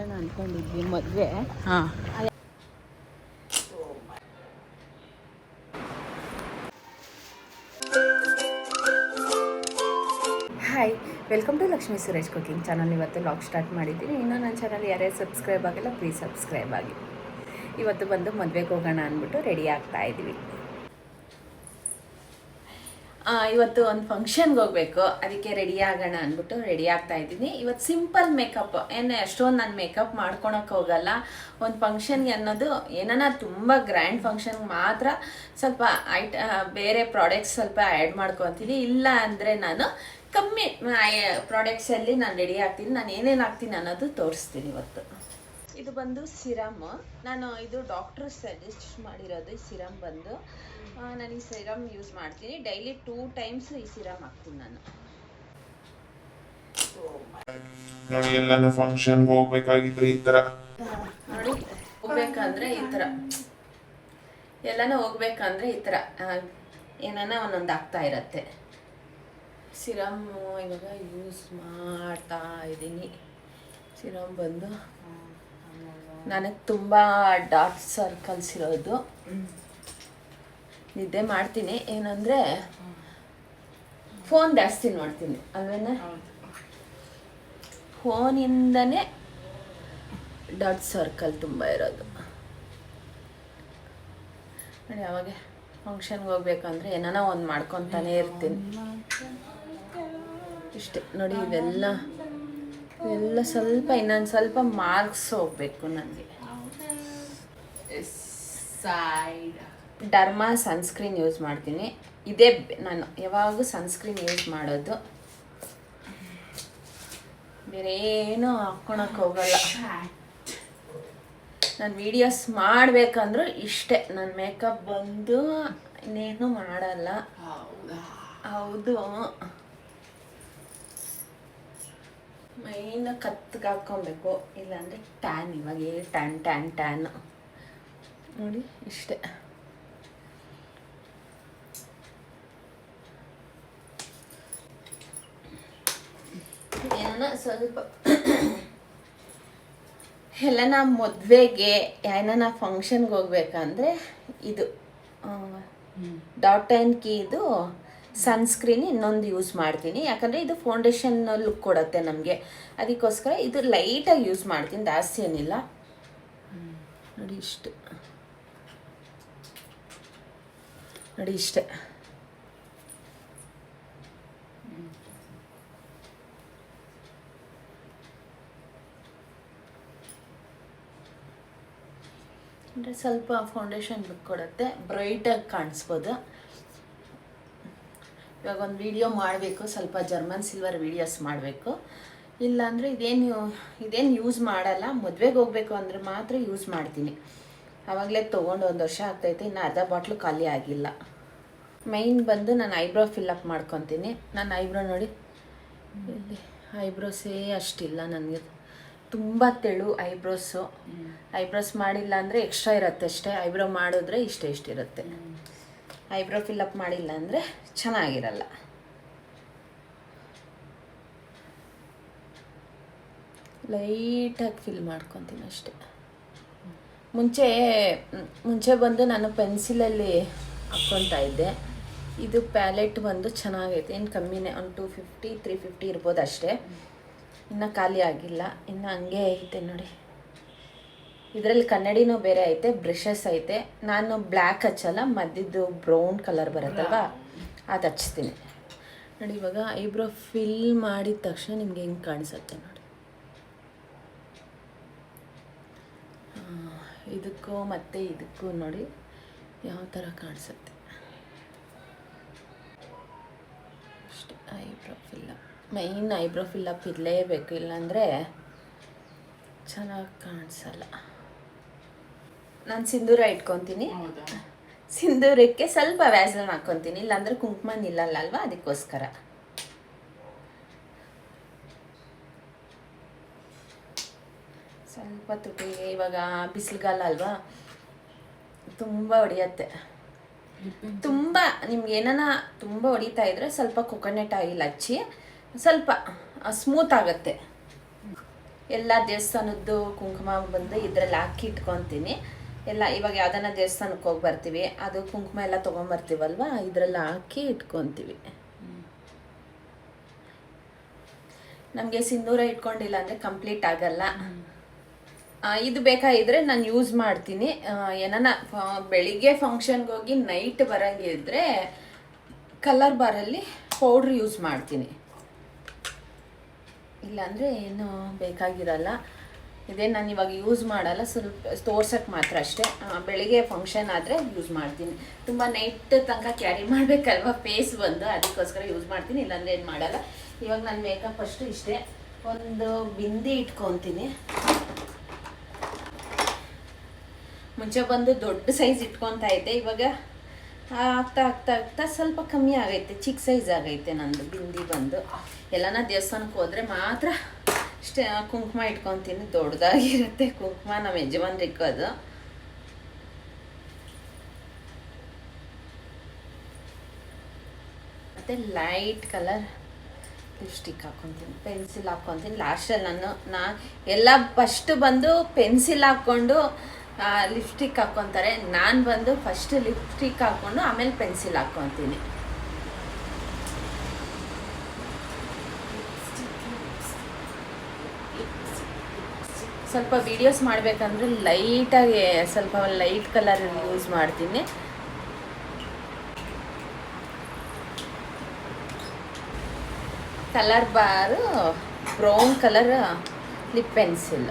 ಮಾಡೋಣ ಅಂದ್ಕೊಂಡಿದ್ವಿ ಮದುವೆ. ಹಾಂ hi, welcome to Lakshmi Suresh cooking channel. ಇವತ್ತು ಲಾಗ್ ಸ್ಟಾರ್ಟ್ ಮಾಡಿದ್ದೀನಿ. ಇನ್ನೂ ನನ್ನ ಚಾನಲ್ ಯಾರ್ಯಾರು ಸಬ್ಸ್ಕ್ರೈಬ್ ಆಗಿಲ್ಲ ಪ್ಲೀಸ್ ಸಬ್ಸ್ಕ್ರೈಬ್ ಆಗಿ. ಇವತ್ತು ಬಂದು ಮದುವೆಗೆ ಹೋಗೋಣ ಅಂದ್ಬಿಟ್ಟು ರೆಡಿ ಆಗ್ತಾ ಇದ್ದೀವಿ. ಇವತ್ತು ಒಂದು ಫಂಕ್ಷನ್ಗೆ ಹೋಗಬೇಕು, ಅದಕ್ಕೆ ರೆಡಿ ಆಗೋಣ ಅಂದ್ಬಿಟ್ಟು ರೆಡಿ ಆಗ್ತಾ ಇದ್ದೀನಿ. ಇವತ್ತು ಸಿಂಪಲ್ ಮೇಕಪ್, ಏನು ಅಷ್ಟೊಂದು ನಾನು ಮೇಕಪ್ ಮಾಡ್ಕೊಳಕ್ಕೆ ಹೋಗಲ್ಲ. ಒಂದು ಫಂಕ್ಷನ್ಗೆ ಅನ್ನೋದು ಏನಾನ ತುಂಬ ಗ್ರ್ಯಾಂಡ್ ಫಂಕ್ಷನ್ಗೆ ಮಾತ್ರ ಸ್ವಲ್ಪ ಬೇರೆ ಪ್ರಾಡಕ್ಟ್ಸ್ ಸ್ವಲ್ಪ ಆ್ಯಡ್ ಮಾಡ್ಕೊತೀನಿ. ಇಲ್ಲ ಅಂದರೆ ನಾನು ಕಮ್ಮಿ ಪ್ರಾಡಕ್ಟ್ಸಲ್ಲಿ ನಾನು ರೆಡಿ ಆಗ್ತೀನಿ. ನಾನು ಏನೇನು ಹಾಕ್ತೀನಿ ಅನ್ನೋದು ತೋರಿಸ್ತೀನಿ ಇವತ್ತು. ಇದು ಬಂದು ಸಿರಮ್. ನಾನು ಇದು ಡಾಕ್ಟ್ರು ಸಜೆಸ್ಟ್ ಮಾಡಿರೋದು. ಈ ಸಿರಮ್ ಬಂದು ನಾನು ಈ ಸಿರಮ್ ಯೂಸ್ ಮಾಡ್ತೀನಿ. ಡೈಲಿ 2 ಟೈಮ್ಸ್ ಈ ಸಿರಮ್ ಹಾಕ್ತೀನಿ ನಾನು. ನೋಡಿ, ಎಲ್ಲಾನು ಫಂಕ್ಷನ್ ಹೋಗ್ಬೇಕಾಗಿದ್ರೆ ಈ ತರ ನೋಡಿ, ಹೋಗ್ಬೇಕಂದ್ರೆ ಈ ಥರ ಎಲ್ಲಾನು ಹೋಗ್ಬೇಕಂದ್ರೆ ಈ ಥರ ಏನಾನ ಒಂದೊಂದು ಆಗ್ತಾ ಇರತ್ತೆ. ಸಿರಮ್ಮು ಇವಾಗ ಯೂಸ್ ಮಾಡ್ತಾ ಇದ್ದೀನಿ. ಸಿರಮ್ ಬಂದು ನನಗೆ ತುಂಬ ಡಾರ್ಕ್ ಸರ್ಕಲ್ಸ್ ಇರೋದು. ನಿದ್ದೆ ಮಾಡ್ತೀನಿ, ಏನಂದರೆ ಫೋನ್ ಜಾಸ್ತಿ ನೋಡ್ತೀನಿ ಅಲ್ವೇನೆ. ಫೋನಿಂದನೇ ಡಾರ್ಕ್ ಸರ್ಕಲ್ ತುಂಬ ಇರೋದು. ನೋಡಿ, ಅವಾಗ ಫಂಕ್ಷನ್ಗೆ ಹೋಗ್ಬೇಕಂದ್ರೆ ಏನಾನ ಒಂದು ಮಾಡ್ಕೊತಾನೆ ಇರ್ತೀನಿ. ಇಷ್ಟೇ ನೋಡಿ, ಇವೆಲ್ಲ ಸ್ವಲ್ಪ ಇನ್ನೊಂದು ಸ್ವಲ್ಪ ಮಾರ್ಕ್ಸ್ ಹೋಗ್ಬೇಕು ನನಗೆ. ಡರ್ಮಾ ಸನ್ಸ್ಕ್ರೀನ್ ಯೂಸ್ ಮಾಡ್ತೀನಿ. ಇದೇ ನಾನು ಯಾವಾಗೂ ಸನ್ಸ್ಕ್ರೀನ್ ಯೂಸ್ ಮಾಡೋದು, ಬೇರೆ ಏನೂ ಹಾಕ್ಕೊಳಕ್ಕೆ ಹೋಗಲ್ಲ. ನಾನು ವೀಡಿಯೋಸ್ ಮಾಡಬೇಕಂದ್ರೂ ಇಷ್ಟೇ. ನನ್ನ ಮೇಕಪ್ ಬಂದು ಇನ್ನೇನು ಮಾಡಲ್ಲ. ಹೌದು, ಮೈನ ಕತ್ತಿಗೆ ಹಾಕ್ಕೊಬೇಕು, ಇಲ್ಲಾಂದರೆ ಟ್ಯಾನ್. ಇವಾಗ ಟ್ಯಾನ್ ನೋಡಿ, ಇಷ್ಟೇ. ಏನೋ ಸ್ವಲ್ಪ ಎಲ್ಲನ ಮದುವೆಗೆ ಏನಾನ ಫಂಕ್ಷನ್ಗೆ ಹೋಗ್ಬೇಕಂದ್ರೆ ಇದು ಡಾಟ್ ಆ್ಯಂಡ್ ಕೀ ಇದು ಸನ್ಸ್ಕ್ರೀನ್ ಇನ್ನೊಂದು ಯೂಸ್ ಮಾಡ್ತೀನಿ. ಯಾಕಂದರೆ ಇದು ಫೌಂಡೇಶನ್ ಲುಕ್ ಕೊಡುತ್ತೆ ನಮಗೆ, ಅದಕ್ಕೋಸ್ಕರ ಇದು ಲೈಟಾಗಿ ಯೂಸ್ ಮಾಡ್ತೀನಿ, ಜಾಸ್ತಿ ಏನಿಲ್ಲ. ನೋಡಿ ಇಷ್ಟು, ನೋಡಿ ಇಷ್ಟೇ. ಅಂದರೆ ಸ್ವಲ್ಪ ಫೌಂಡೇಶನ್ ಲುಕ್ ಕೊಡುತ್ತೆ, ಬ್ರೈಟಾಗಿ ಕಾಣಿಸ್ಬೋದು. ಇವಾಗ ಒಂದು ವಿಡಿಯೋ ಮಾಡಬೇಕು, ಸ್ವಲ್ಪ ಜರ್ಮನ್ ಸಿಲ್ವರ್ ವೀಡಿಯೋಸ್ ಮಾಡಬೇಕು. ಇಲ್ಲಾಂದರೆ ಇದೇನು ಯೂಸ್ ಮಾಡಲ್ಲ. ಮದುವೆಗೆ ಹೋಗ್ಬೇಕು ಅಂದರೆ ಮಾತ್ರ ಯೂಸ್ ಮಾಡ್ತೀನಿ. ಆವಾಗಲೇ ತೊಗೊಂಡು 1 ವರ್ಷ ಆಗ್ತೈತೆ, ಇನ್ನು ಅರ್ಧ ಬಾಟ್ಲು ಖಾಲಿ ಆಗಿಲ್ಲ. ಮೈನ್ ಬಂದು ನಾನು ಐಬ್ರೋ ಫಿಲ್ಲಪ್ ಮಾಡ್ಕೊತೀನಿ. ನನ್ನ ಐಬ್ರೋ ನೋಡಿ, ಇಲ್ಲಿ ಐಬ್ರೋಸೇ ಅಷ್ಟಿಲ್ಲ ನನಗೆ, ತುಂಬ ತೆಳು ಐಬ್ರೋಸು. ಐಬ್ರೋಸ್ ಮಾಡಿಲ್ಲ ಅಂದರೆ ಎಕ್ಸ್ಟ್ರಾ ಇರುತ್ತೆ ಅಷ್ಟೇ. ಐಬ್ರೋ ಮಾಡಿದ್ರೆ ಇಷ್ಟಿರುತ್ತೆ. ಐಬ್ರೋ ಫಿಲ್ಲಪ್ ಮಾಡಿಲ್ಲ ಅಂದರೆ ಚೆನ್ನಾಗಿರಲ್ಲ. ಲೈಟಾಗಿ ಫಿಲ್ ಮಾಡ್ಕೊತೀನಿ ಅಷ್ಟೆ. ಮುಂಚೆ ಬಂದು ನಾನು ಪೆನ್ಸಿಲಲ್ಲಿ ಹಾಕ್ಕೊತಾ ಇದ್ದೆ. ಇದು ಪ್ಯಾಲೆಟ್ ಬಂದು ಚೆನ್ನಾಗೈತೆ, ಏನು ಕಮ್ಮಿನೇ, ಒಂದು 250 350 ಇರ್ಬೋದು ಅಷ್ಟೇ. ಇನ್ನು ಖಾಲಿ ಆಗಿಲ್ಲ, ಇನ್ನು ಹಂಗೆ ಐತೆ ನೋಡಿ. ಇದರಲ್ಲಿ ಕನ್ನಡಿನೂ ಬೇರೆ ಐತೆ, ಬ್ರಷಸ್ ಐತೆ. ನಾನು ಬ್ಲ್ಯಾಕ್ ಹಚ್ಚಲ್ಲ, ಮದ್ದಿದ್ದು ಬ್ರೌನ್ ಕಲರ್ ಬರುತ್ತಲ್ವ, ಅದು ಹಚ್ತೀನಿ ನೋಡಿ. ಇವಾಗ ಐಬ್ರೋ ಫಿಲ್ ಮಾಡಿದ ತಕ್ಷಣ ನಿಮ್ಗೆ ಹೆಂಗೆ ಕಾಣಿಸುತ್ತೆ ನೋಡಿ. ಇದಕ್ಕೂ ಮತ್ತು ಇದಕ್ಕೂ ನೋಡಿ ಯಾವ ಥರ ಕಾಣಿಸುತ್ತೆ ಅಷ್ಟೇ. Eyebrow fill up main eyebrow fill up ಇರಲೇಬೇಕು, ಇಲ್ಲಾಂದರೆ ಚೆನ್ನಾಗಿ ಕಾಣಿಸಲ್ಲ. ನಾನು ಸಿಂಧೂರ ಇಟ್ಕೊತೀನಿ. ಸಿಂಧೂರಕ್ಕೆ ಸ್ವಲ್ಪ ವ್ಯಾಸಲನ್ ಹಾಕ್ಕೊತೀನಿ, ಇಲ್ಲಾಂದರೆ ಕುಂಕುಮ ನಿಲ್ಲಲ್ಲ ಅಲ್ವಾ, ಅದಕ್ಕೋಸ್ಕರ. ಸ್ವಲ್ಪ ತುಟಿಗೆ, ಇವಾಗ ಬಿಸಿಲುಗಾಲ ಅಲ್ವಾ, ತುಂಬ ಹೊಡೆಯತ್ತೆ. ತುಂಬ ನಿಮ್ಗೆ ಏನಾನ ತುಂಬ ಹೊಡಿತಾ ಇದ್ರೆ ಸ್ವಲ್ಪ ಕೊಕೊನಟ್ ಆಯಿಲ್ ಹಚ್ಚಿ, ಸ್ವಲ್ಪ ಸ್ಮೂತ್ ಆಗುತ್ತೆ. ಎಲ್ಲ ದೇವಸ್ಥಾನದ್ದು ಕುಂಕುಮ ಬಂದು ಇದ್ರಲ್ಲಿ ಹಾಕಿ ಇಟ್ಕೊತೀನಿ. ಎಲ್ಲ ಇವಾಗ ಯಾವ್ದಾನ ದೇವಸ್ಥಾನಕ್ಕೆ ಹೋಗಿ ಬರ್ತೀವಿ, ಅದು ಕುಂಕುಮ ಎಲ್ಲ ತೊಗೊಂಬರ್ತೀವಲ್ವ, ಇದ್ರಲ್ಲಿ ಹಾಕಿ ಇಟ್ಕೊತೀವಿ. ನಮಗೆ ಸಿಂಧೂರ ಇಟ್ಕೊಂಡಿಲ್ಲ ಅಂದರೆ ಕಂಪ್ಲೀಟ್ ಆಗಲ್ಲ. ಇದು ಬೇಕಾಗಿದ್ರೆ ನಾನು ಯೂಸ್ ಮಾಡ್ತೀನಿ. ಏನಾನ ಬೆಳಿಗ್ಗೆ ಫಂಕ್ಷನ್ಗೆ ಹೋಗಿ ನೈಟ್ ಬರೋಂಗಿದ್ರೆ ಕಲರ್ ಬಾರಲ್ಲಿ ಪೌಡ್ರ್ ಯೂಸ್ ಮಾಡ್ತೀನಿ, ಇಲ್ಲಾಂದರೆ ಏನು ಬೇಕಾಗಿರಲ್ಲ. ಇದೇ ನಾನು ಇವಾಗ ಯೂಸ್ ಮಾಡಲ್ಲ, ಸ್ವಲ್ಪ ತೋರ್ಸೋಕ್ಕೆ ಮಾತ್ರ ಅಷ್ಟೇ. ಬೆಳಿಗ್ಗೆ ಫಂಕ್ಷನ್ ಆದರೆ ಯೂಸ್ ಮಾಡ್ತೀನಿ. ತುಂಬ ನೈಟ್ ತನಕ ಕ್ಯಾರಿ ಮಾಡಬೇಕಲ್ವ ಫೇಸ್ ಬಂದು, ಅದಕ್ಕೋಸ್ಕರ ಯೂಸ್ ಮಾಡ್ತೀನಿ, ಇಲ್ಲಾಂದರೆ ಏನು ಮಾಡಲ್ಲ. ಇವಾಗ ನನ್ನ ಮೇಕಪ್ ಅಷ್ಟು ಇಷ್ಟೇ. ಒಂದು ಬಿಂದಿ ಇಟ್ಕೊತೀನಿ. ಮುಂಚೆ ಬಂದು ದೊಡ್ಡ ಸೈಜ್ ಇಟ್ಕೊತಾ ಇದ್ದೆ, ಇವಾಗ ಆಗ್ತಾ ಆಗ್ತಾ ಆಗ್ತಾ ಸ್ವಲ್ಪ ಕಮ್ಮಿ ಆಗೈತೆ, ಚಿಕ್ಕ ಸೈಜ್ ಆಗೈತೆ ನಂದು ಬಿಂದಿ ಬಂದು. ಎಲ್ಲನ ದೇವಸ್ಥಾನಕ್ಕೆ ಹೋದರೆ ಮಾತ್ರ ಅಷ್ಟೇ ಕುಂಕುಮ ಇಟ್ಕೊತೀನಿ, ದೊಡ್ಡದಾಗಿರುತ್ತೆ ಕುಂಕುಮ, ನಮ್ಮ ಯಜಮಾನ್ರು ಇಕ್ಕೋದು. ಮತ್ತು ಲೈಟ್ ಕಲರ್ ಲಿಪ್ಸ್ಟಿಕ್ ಹಾಕ್ಕೊತೀನಿ, ಪೆನ್ಸಿಲ್ ಹಾಕ್ಕೊತೀನಿ. ಲಾಸ್ಟಲ್ಲಿ ನಾನು ಎಲ್ಲ ಫಸ್ಟ್ ಬಂದು ಪೆನ್ಸಿಲ್ ಹಾಕ್ಕೊಂಡು ಲಿಪ್ಸ್ಟಿಕ್ ಹಾಕ್ಕೊತಾರೆ, ನಾನು ಬಂದು ಫಸ್ಟ್ ಲಿಪ್ಸ್ಟಿಕ್ ಹಾಕ್ಕೊಂಡು ಆಮೇಲೆ ಪೆನ್ಸಿಲ್ ಹಾಕ್ಕೊತೀನಿ. ಸ್ವಲ್ಪ ವೀಡಿಯೋಸ್ ಮಾಡಬೇಕಂದ್ರೆ ಲೈಟಾಗಿ ಸ್ವಲ್ಪ ಲೈಟ್ ಕಲರ್ ಯೂಸ್ ಮಾಡ್ತೀನಿ. ಕಲರ್ ಬಾರು ಬ್ರೌನ್ ಕಲರ್ ಲಿಪ್ ಪೆನ್ಸಿಲ್.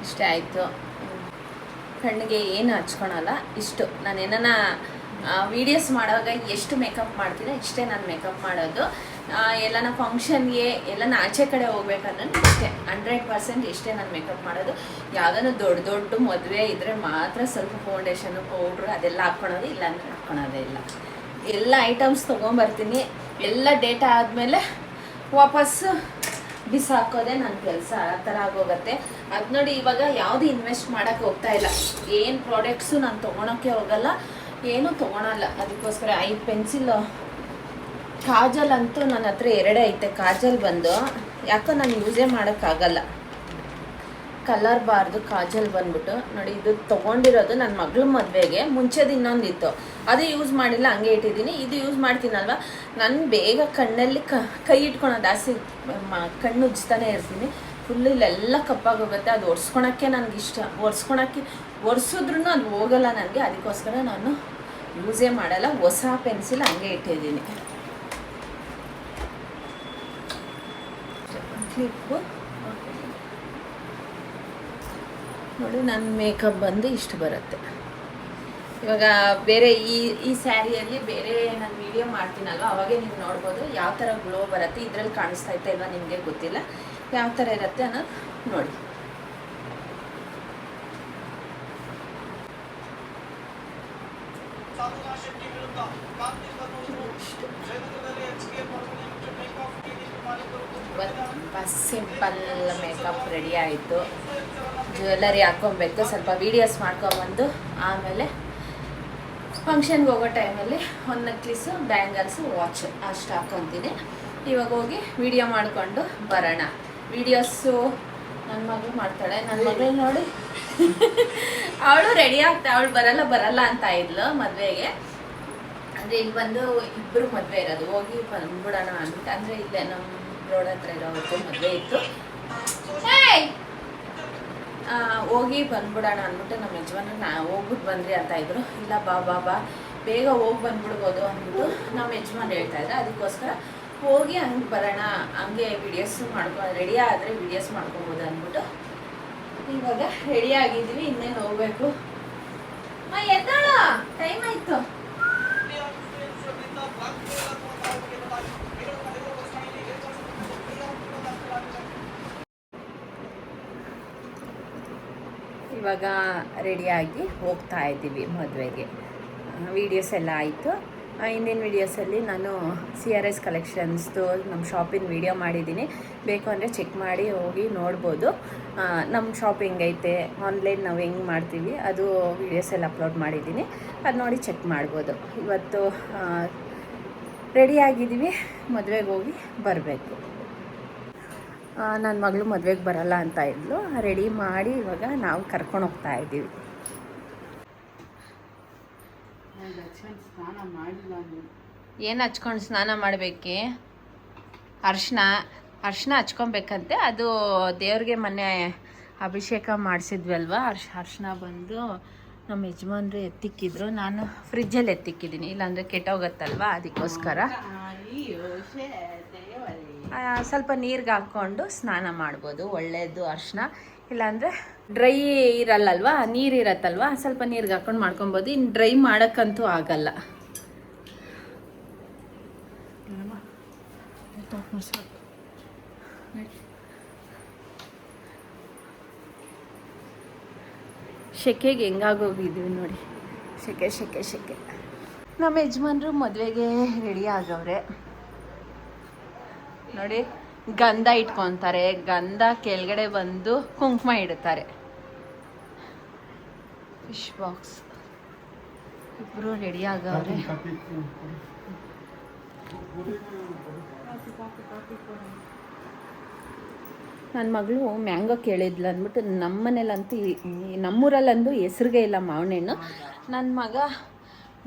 ಇಷ್ಟೇ ಆಯಿತು. ಕಣ್ಣಿಗೆ ಏನು ಹಚ್ಕೊಳಲ್ಲ, ಇಷ್ಟು ನಾನು ಏನಾನ ವೀಡಿಯೋಸ್ ಮಾಡುವಾಗ ಎಷ್ಟು ಮೇಕಪ್ ಮಾಡ್ತೀನಿ ಇಷ್ಟೇ ನಾನು ಮೇಕಪ್ ಮಾಡೋದು. ಎಲ್ಲನ ಫಂಕ್ಷನ್ಗೆ ಎಲ್ಲನ ಆಚೆ ಕಡೆ ಹೋಗ್ಬೇಕಂದ್ರೆ ಇಷ್ಟೇ 100% ಇಷ್ಟೇ ನಾನು ಮೇಕಪ್ ಮಾಡೋದು. ಯಾವುದನ್ನು ದೊಡ್ಡ ದೊಡ್ಡ ಮದುವೆ ಇದ್ದರೆ ಮಾತ್ರ ಸ್ವಲ್ಪ ಫೌಂಡೇಶನು ಪೌಡ್ರು ಅದೆಲ್ಲ ಹಾಕ್ಕೊಳೋದು, ಇಲ್ಲಾಂದರೆ ಹಾಕ್ಕೊಳೋದೇ ಇಲ್ಲ. ಎಲ್ಲ ಐಟಮ್ಸ್ ತೊಗೊಂಬರ್ತೀನಿ, ಎಲ್ಲ ಡೇಟಾ ಆದಮೇಲೆ ವಾಪಸ್ಸು ಬಿಸಾಕೋದೆ ನನ್ನ ಕೆಲಸ, ಆ ಥರ ಆಗೋಗುತ್ತೆ. ಅದು ನೋಡಿ ಇವಾಗ ಯಾವುದು ಇನ್ವೆಸ್ಟ್ ಮಾಡೋಕ್ಕೆ ಹೋಗ್ತಾ ಇಲ್ಲ, ಏನು ಪ್ರಾಡಕ್ಟ್ಸು ನಾನು ತೊಗೊಳಕ್ಕೆ ಹೋಗಲ್ಲ, ಏನೂ ತೊಗೊಳಲ್ಲ. ಅದಕ್ಕೋಸ್ಕರ ಐ ಪೆನ್ಸಿಲ್, ಕಾಜಲ್ ಅಂತೂ ನನ್ನ ಹತ್ರ 2 ಐತೆ. ಕಾಜಲ್ ಬಂದು ಯಾಕೋ ನಾನು ಯೂಸೇ ಮಾಡೋಕ್ಕಾಗಲ್ಲ, ಕಲರ್ ಬಾರ್ದು ಕಾಜಲ್ ಬಂದ್ಬಿಟ್ಟು ನೋಡಿ, ಇದು ತೊಗೊಂಡಿರೋದು ನನ್ನ ಮಗಳ ಮದುವೆಗೆ. ಮುಂಚೆದು ಇನ್ನೊಂದಿತ್ತು, ಅದು ಯೂಸ್ ಮಾಡಿಲ್ಲ, ಹಂಗೆ ಇಟ್ಟಿದ್ದೀನಿ. ಇದು ಯೂಸ್ ಮಾಡ್ತೀನಲ್ವ, ನಾನು ಬೇಗ ಕಣ್ಣಲ್ಲಿ ಕೈ ಇಟ್ಕೊಳೋದು ಜಾಸ್ತಿ, ಕಣ್ಣು ಉಜ್ತಾನೆ ಇರ್ತೀನಿ. ಫುಲ್ ಇಲ್ಲೆಲ್ಲ ಕಪ್ಪಾಗೋಗುತ್ತೆ, ಅದು ಒರೆಸ್ಕೊಳಕ್ಕೆ ನನಗಿಷ್ಟ. ಒರೆಸಿದ್ರೂ ಅದು ಹೋಗಲ್ಲ ನನಗೆ, ಅದಕ್ಕೋಸ್ಕರ ನಾನು ಯೂಸೇ ಮಾಡಲ್ಲ. ಹೊಸ ಪೆನ್ಸಿಲ್ ಹಂಗೆ ಇಟ್ಟಿದ್ದೀನಿ. ಕ್ಲಿಪ್ಪು ನೋಡಿ, ನನ್ನ ಮೇಕಪ್ ಬಂದು ಇಷ್ಟು ಬರುತ್ತೆ. ಇವಾಗ ಬೇರೆ ಈ ಸ್ಯಾರಿಯಲ್ಲಿ ಬೇರೆ ನಾನು ವಿಡಿಯೋ ಮಾಡ್ತೀನಲ್ವ, ಅವಾಗೇ ನೀವು ನೋಡ್ಬೋದು ಯಾವ ಥರ ಗ್ಲೋ ಬರುತ್ತೆ. ಇದರಲ್ಲಿ ಕಾಣಿಸ್ತಾ ಇತ್ತು ಇಲ್ವಾ ನಿಮಗೆ ಗೊತ್ತಿಲ್ಲ, ಯಾವ ಥರ ಇರುತ್ತೆ ಅನ್ನೋದು ನೋಡಿ. ಸಿಂಪಲ್ ಮೇಕಪ್ ರೆಡಿ ಆಯಿತು. ಜ್ಯುವೆಲ್ಲರಿ ಹಾಕ್ಕೊಬೇಕು, ಸ್ವಲ್ಪ ವೀಡಿಯೋಸ್ ಮಾಡ್ಕೊಂಬಂದು ಆಮೇಲೆ ಫಂಕ್ಷನ್ಗೆ ಹೋಗೋ ಟೈಮಲ್ಲಿ ಒಂದು ನೆಕ್ಲೆಸ್ಸು, ಬ್ಯಾಂಗಲ್ಸು, ವಾಚ್ ಅಷ್ಟು ಹಾಕ್ಕೊತೀನಿ. ಇವಾಗ ಹೋಗಿ ವಿಡಿಯೋ ಮಾಡಿಕೊಂಡು ಬರೋಣ. ವೀಡಿಯೋಸು ನನ್ನ ಮಗಳು ಮಾಡ್ತಾಳೆ. ನನ್ನ ಮಗಳು ನೋಡಿ ಅವಳು ರೆಡಿ ಆಗ್ತಾಳೆ, ಅವಳು ಬರಲ್ಲ ಅಂತ ಇದ್ಲು ಮದುವೆಗೆ. ಅಂದರೆ ಇಲ್ಲಿ ಬಂದು ಇಬ್ಬರು ಮದುವೆ ಇರೋದು, ಹೋಗಿ ಬಂದ್ಬಿಡೋಣ ಅಂತ. ಅಂದರೆ ಇಲ್ಲೇ ನಮ್ಮ ರೋಡ್ ಹತ್ರ ಇರೋವತ್ತು ಮದುವೆ ಇತ್ತು, ಹೋಗಿ ಬಂದ್ಬಿಡೋಣ ಅಂದ್ಬಿಟ್ಟು ನಮ್ಮ ಯಜಮಾನ ಹೋಗ್ಬಿಟ್ಟು ಬಂದ್ರಿ ಅಂತ ಇದ್ರು. ಇಲ್ಲ ಬಾ ಬೇಗ ಹೋಗಿ ಬಂದ್ಬಿಡ್ಬೋದು ಅಂದ್ಬಿಟ್ಟು ನಮ್ಮ ಯಜಮಾನ್ ಹೇಳ್ತಾಯಿದ್ರು. ಅದಕ್ಕೋಸ್ಕರ ಹೋಗಿ ಹಂಗೆ ಬರೋಣ, ಹಂಗೆ ವಿಡಿಯೋಸ್ ರೆಡಿ ಆದರೆ ವಿಡಿಯೋಸ್ ಮಾಡ್ಕೊಬೋದು ಅಂದ್ಬಿಟ್ಟು ಇವಾಗ ರೆಡಿ ಆಗಿದ್ದೀವಿ. ಇನ್ನೇನು ಹೋಗ್ಬೇಕು. ಎದ್ದಾಳ, ಟೈಮ್ ಆಯಿತು. ಇವಾಗ ರೆಡಿಯಾಗಿ ಹೋಗ್ತಾ ಇದ್ದೀವಿ ಮದುವೆಗೆ. ವೀಡಿಯೋಸ್ ಎಲ್ಲ ಆಯಿತು, ಹಿಂದಿನ ವೀಡಿಯೋಸಲ್ಲಿ ನಾನು CRS ಕಲೆಕ್ಷನ್ಸ್ದು ನಮ್ಮ ಶಾಪಿನ ವೀಡಿಯೋ ಮಾಡಿದ್ದೀನಿ. ಬೇಕು ಅಂದರೆ ಚೆಕ್ ಮಾಡಿ ಹೋಗಿ ನೋಡ್ಬೋದು. ನಮ್ಮ ಶಾಪ್ ಹೆಂಗೈತೆ, ಆನ್ಲೈನ್ ನಾವು ಹೆಂಗೆ ಮಾಡ್ತೀವಿ ಅದು ವೀಡಿಯೋಸಲ್ಲಿ ಅಪ್ಲೋಡ್ ಮಾಡಿದ್ದೀನಿ. ಅದು ನೋಡಿ ಚೆಕ್ ಮಾಡ್ಬೋದು. ಇವತ್ತು ರೆಡಿಯಾಗಿದ್ದೀವಿ, ಮದುವೆಗೆ ಹೋಗಿ ಬರಬೇಕು. ನನ್ನ ಮಗಳು ಮದುವೆಗೆ ಬರಲ್ಲ ಅಂತ ಇದ್ಲು. ರೆಡಿ ಮಾಡಿ ಇವಾಗ ನಾವು ಕರ್ಕೊಂಡು ಹೋಗ್ತಾ ಇದ್ದೀವಿ. ಏನು ಹಚ್ಕೊಂಡು ಸ್ನಾನ ಮಾಡಬೇಕೆ? ಅರ್ಶಿನ ಹಚ್ಕೊಬೇಕಂತೆ. ಅದು ದೇವ್ರಿಗೆ ಮೊನ್ನೆ ಅಭಿಷೇಕ ಮಾಡಿಸಿದ್ವಿ ಅಲ್ವಾ, ಅರ್ಶಿನ ಬಂದು ನಮ್ಮ ಯಜಮಾನ್ರು ಎತ್ತಿಕ್ಕಿದ್ರು. ನಾನು ಫ್ರಿಜ್ಜಲ್ಲಿ ಎತ್ತಿಕ್ಕಿದ್ದೀನಿ, ಇಲ್ಲಾಂದರೆ ಕೆಟ್ಟೋಗುತ್ತಲ್ವ, ಅದಕ್ಕೋಸ್ಕರ ಸ್ವಲ್ಪ ನೀರಿಗೆ ಹಾಕ್ಕೊಂಡು ಸ್ನಾನ ಮಾಡ್ಬೋದು, ಒಳ್ಳೆಯದು ಅರ್ಶಿನ. ಇಲ್ಲಾಂದರೆ ಡ್ರೈ ಇರಲ್ಲಲ್ವ, ನೀರು ಇರತ್ತಲ್ವ, ಸ್ವಲ್ಪ ನೀರಿಗೆ ಹಾಕ್ಕೊಂಡು ಮಾಡ್ಕೊಬೋದು. ಇನ್ನು ಡ್ರೈ ಮಾಡೋಕ್ಕಂತೂ ಆಗಲ್ಲ. ಸೆಕೆಗೆ ಹೆಂಗಾಗೋಗಿದ್ದೀವಿ ನೋಡಿ, ಸೆಕೆ. ನಮ್ಮ ಯಜಮಾನ್ರು ಮದುವೆಗೆ ರೆಡಿ ಆಗವ್ರೆ ನೋಡಿ. ಗಂಧ ಇಟ್ಕೊತಾರೆ, ಗಂಧ ಕೆಳಗಡೆ ಬಂದು ಕುಂಕುಮ ಇಡ್ತಾರೆ. ಫಿಶ್ ಬಾಕ್ಸ್ ಇಬ್ಬರು ರೆಡಿ ಆಗವ್ರೆ. ನನ್ನ ಮಗಳು ಮ್ಯಾಂಗೋ ಕೇಳಿದ್ಲು ಅಂದ್ಬಿಟ್ಟು ನಮ್ಮನೇಲಂತೂ ನಮ್ಮೂರಲ್ಲಂದು ಹೆಸ್ರಿಗೆ ಇಲ್ಲ ಮಾವಿನಹಣ್ಣು. ನನ್ನ ಮಗ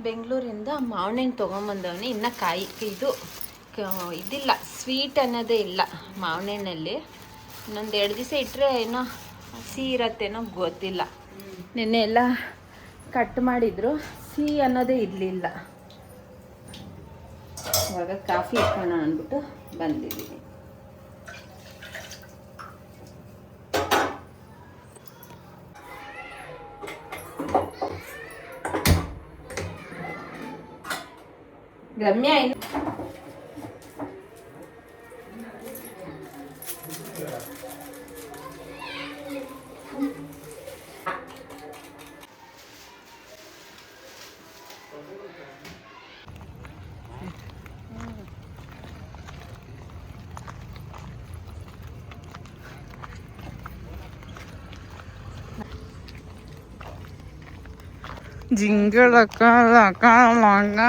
ಬೆಂಗಳೂರಿಂದ ಮಾವಿನಹಣ್ಣು ತೊಗೊಂಬಂದವನೇ. ಇನ್ನು ಕಾಯಿ ಇದಿಲ್ಲ, ಸ್ವೀಟ್ ಅನ್ನೋದೇ ಇಲ್ಲ ಮಾವಿನಹಣ್ಣಲ್ಲಿ. ಇನ್ನೊಂದು 2 ದಿವಸ ಇಟ್ಟರೆ ಏನೋ ಸಿಹಿ ಇರತ್ತೇನೋ ಗೊತ್ತಿಲ್ಲ. ನಿನ್ನೆ ಎಲ್ಲ ಕಟ್ ಮಾಡಿದ್ರು, ಸಿಹಿ ಅನ್ನೋದೇ ಇರಲಿಲ್ಲ. ಇವಾಗ ಕಾಫಿ ಇಟ್ಕೋಣ ಅಂದ್ಬಿಟ್ಟು ಬಂದಿದ್ದೀನಿ. ರಮ್ಯಾ ಜಿಂಗಳಕ ಲಕ ಲಕ.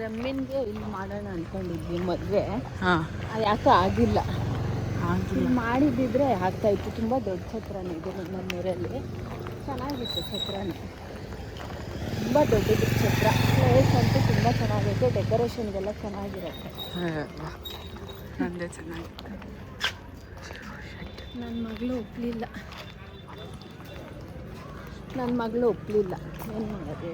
ರಮ್ಯನ್ಗೆ ಇಲ್ಲಿ ಮಾಡೋಣ ಅಂದ್ಕೊಂಡಿದ್ವಿ ಮದುವೆ. ಅದು ಯಾಕೋ ಆಗಿಲ್ಲ. ಮಾಡಿದ್ದಿದ್ರೆ ಆಗ್ತಾಯಿತ್ತು. ತುಂಬ ದೊಡ್ಡ ಛತ್ರನೇ ಇದೆ ನಮ್ಮೂರಲ್ಲಿ, ಚೆನ್ನಾಗಿತ್ತು ಛತ್ರನೇ, ತುಂಬ ದೊಡ್ಡದು ಛತ್ರ. ಪ್ಲೇಸ್ ಅಂತೂ ತುಂಬ ಚೆನ್ನಾಗೈತೆ, ಡೆಕೋರೇಷನ್ಗೆಲ್ಲ ಚೆನ್ನಾಗಿರುತ್ತೆ. ನಂದೇ ಚೆನ್ನಾಗಿತ್ತು. ನನ್ನ ಮಗಳು ಒಪ್ಪಲಿಲ್ಲ. ಏನು ಮಾಡೋದು?